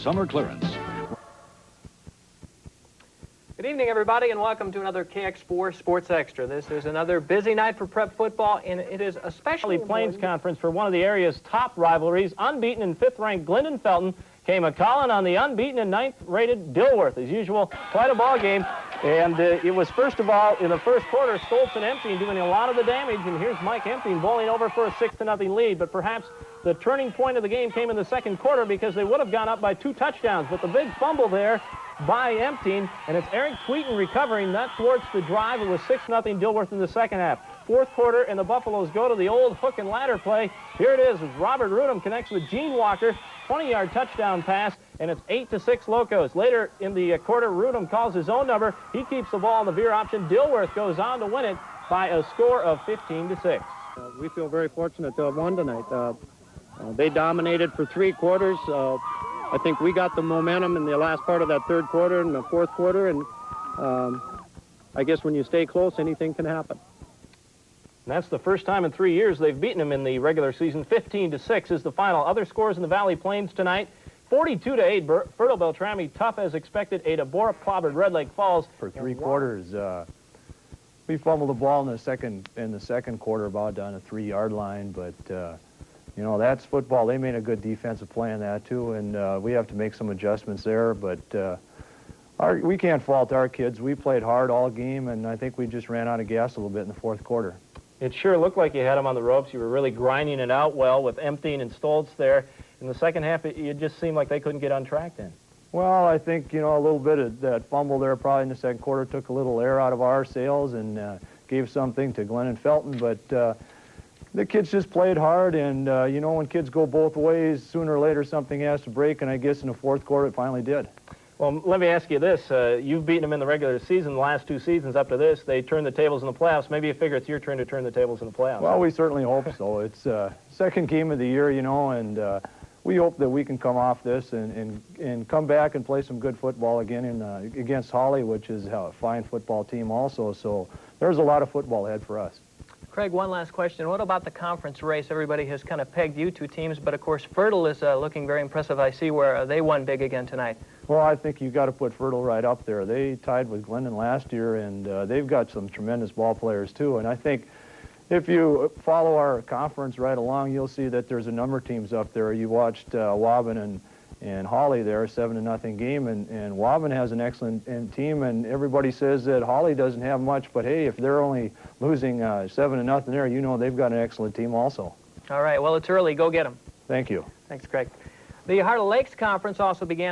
summer clearance. Good evening, everybody, and welcome to another KX4 Sports Extra. This is another busy night for prep football, and it is especially Plains Conference for one of the area's top rivalries. Unbeaten and fifth-ranked Glendon Felton came a-calling on the unbeaten and ninth-rated Dilworth. As usual, quite a ball game. And it was, first of all, in the first quarter, Stoltz and Empting doing a lot of the damage. And here's Mike Empting bowling over for a 6-0 lead. But perhaps the turning point of the game came in the second quarter because they would have gone up by 2 touchdowns. But the big fumble there by Empting, and it's Eric Tweeten recovering. That thwarts the drive. It was 6-0 Dilworth in the second half. Fourth quarter, and the Buffaloes go to the old hook and ladder play. Here it is. Robert Rudum connects with Gene Walker. 20-yard touchdown pass, and it's 8-6 Locos. Later in the quarter, Rudum calls his own number. He keeps the ball in the veer option. Dilworth goes on to win it by a score of 15-6. We feel very fortunate to have won tonight. They dominated for 3 quarters. I think we got the momentum in the last part of that third quarter and the fourth quarter, and I guess when you stay close, anything can happen. And that's the first time in 3 years they've beaten them in the regular season. 15-6 is the final. Other scores in the Valley Plains tonight. 42-8, Fertile Beltrami, tough as expected. 8 Borup clobbered Red Lake Falls. For 3 quarters, we fumbled the ball in the second quarter, about down the 3-yard line. But you know, that's football. They made a good defensive play in that too, and we have to make some adjustments there. But we can't fault our kids. We played hard all game, and I think we just ran out of gas a little bit in the fourth quarter. It sure looked like you had them on the ropes. You were really grinding it out well with Empting and Stoltz there. In the second half, it just seemed like they couldn't get on track then. Well, I think, you know, a little bit of that fumble there probably in the second quarter took a little air out of our sails and gave something to Glenn and Felton. But the kids just played hard, and, you know, when kids go both ways, sooner or later something has to break, and I guess in the fourth quarter it finally did. Well, let me ask you this. You've beaten them in the regular season. The last 2 seasons up to this, they turned the tables in the playoffs. Maybe you figure it's your turn to turn the tables in the playoffs. Well, we certainly hope so. It's second game of the year, you know, and we hope that we can come off this and come back and play some good football again against Holly, which is a fine football team also. So there's a lot of football ahead for us. Craig, one last question. What about the conference race? Everybody has kind of pegged you 2 teams, but of course Fertile is looking very impressive. I see where they won big again tonight. Well, I think you got to put Fertile right up there. They tied with Glendon last year, and they've got some tremendous ball players too. And I think if you follow our conference right along, you'll see that there's a number of teams up there. You watched Waban and Holly there, 7-0 game, and Waban has an excellent team, and everybody says that Holly doesn't have much, but hey, if they're only losing 7-0 there, you know they've got an excellent team also. All right, well, it's early. Go get them. Thank you. Thanks, Craig. The Heart of Lakes Conference also began